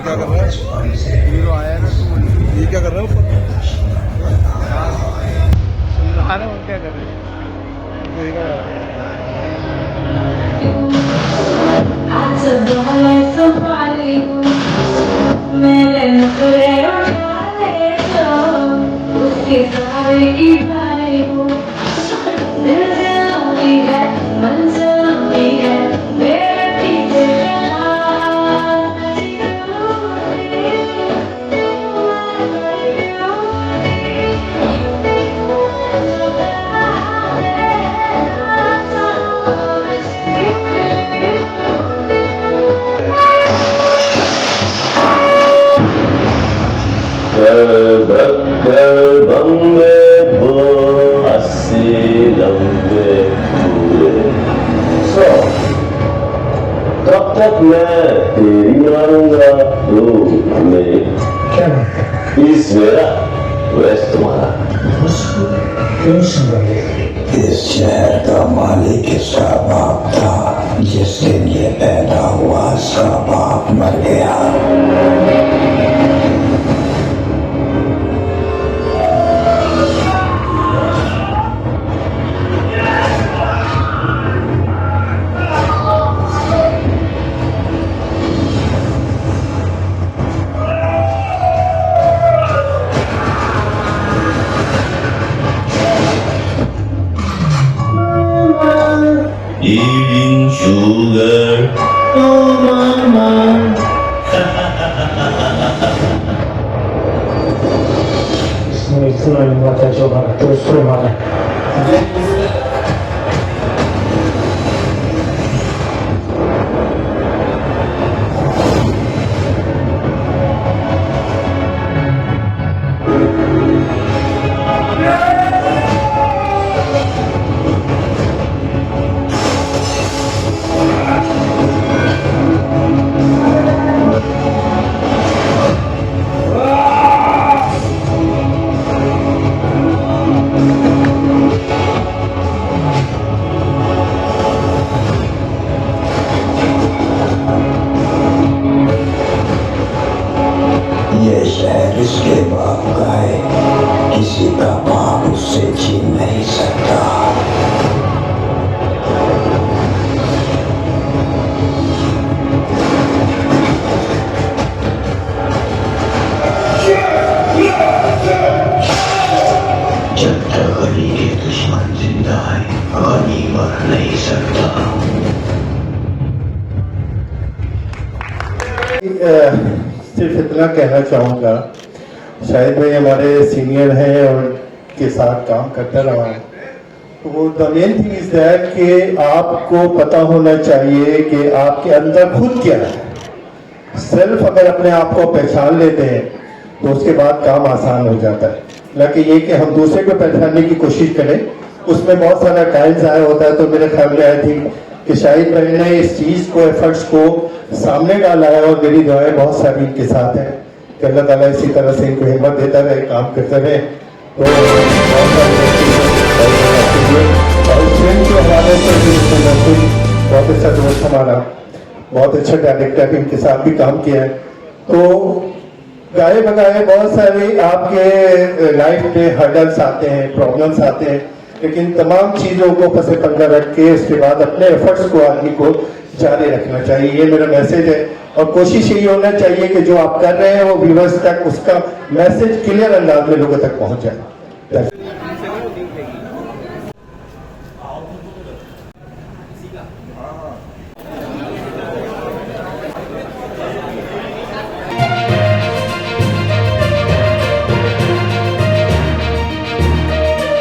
क्या कर रहा है? हीरो आया ना तो ये क्या कर रहा है ऊपर? सुना रहे हो क्या कर रहे ये क्या कर रहा है? बम्बे बो अस्सी लंबे पूरे सो तब तक मैं तेरी मारूंगा तू मेरी क्या इस मेरा वैसे तुम्हारा क्यों संभाले? इस शहर का मालिक इसका बाप था। जिस दिन ये पैदा हुआ इसका बाप मर गया। Eating sugar, oh mama. इसमें इतना हिम्मत है जो मारा तो उसको मारा। ये शहर इसके बाप का है। किसी का बाप उससे छीन नहीं सकता। जब तक गली के दुश्मन जिंदा है गनी मर नहीं सकता। सिर्फ इतना कहना चाहूँगा, शाहिद भाई हमारे सीनियर हैं और के साथ काम करता रहा है। तो the main thing is that कि आपको पता होना चाहिए कि आपके अंदर खुद क्या है। सेल्फ अगर अपने आप को पहचान लेते हैं तो उसके बाद काम आसान हो जाता है। लेकिन ये कि हम दूसरे को पहचानने की कोशिश करें, उसमें बहुत सारा टाइम ज़ाया होता है। तो मेरे ख्याल में आई थिंक कि शाहिद भाई ने इस चीज़ को, एफर्ट्स को सामने डाला है और मेरी दुआएं बहुत सारी इनके साथ हैं कि अल्लाह ताला इसी तरह से इनको हिम्मत देता रहे, काम करते रहे। तो बहुत अच्छा दोस्त हमारा, बहुत अच्छा डायरेक्टर, इनके साथ भी काम किया है। तो गाए बगाए बहुत सारे आपके लाइफ में हर्डल्स आते हैं, प्रॉब्लम्स आते हैं, लेकिन तमाम चीज़ों को पसे पंगा रख के उसके बाद अपने एफर्ट्स को आदमी को जारी रखना चाहिए। ये मेरा मैसेज है। और कोशिश यही होना चाहिए कि जो आप कर रहे हैं वो व्यूअर्स तक उसका मैसेज क्लियर अंदाज में लोगों तक पहुंच जाए।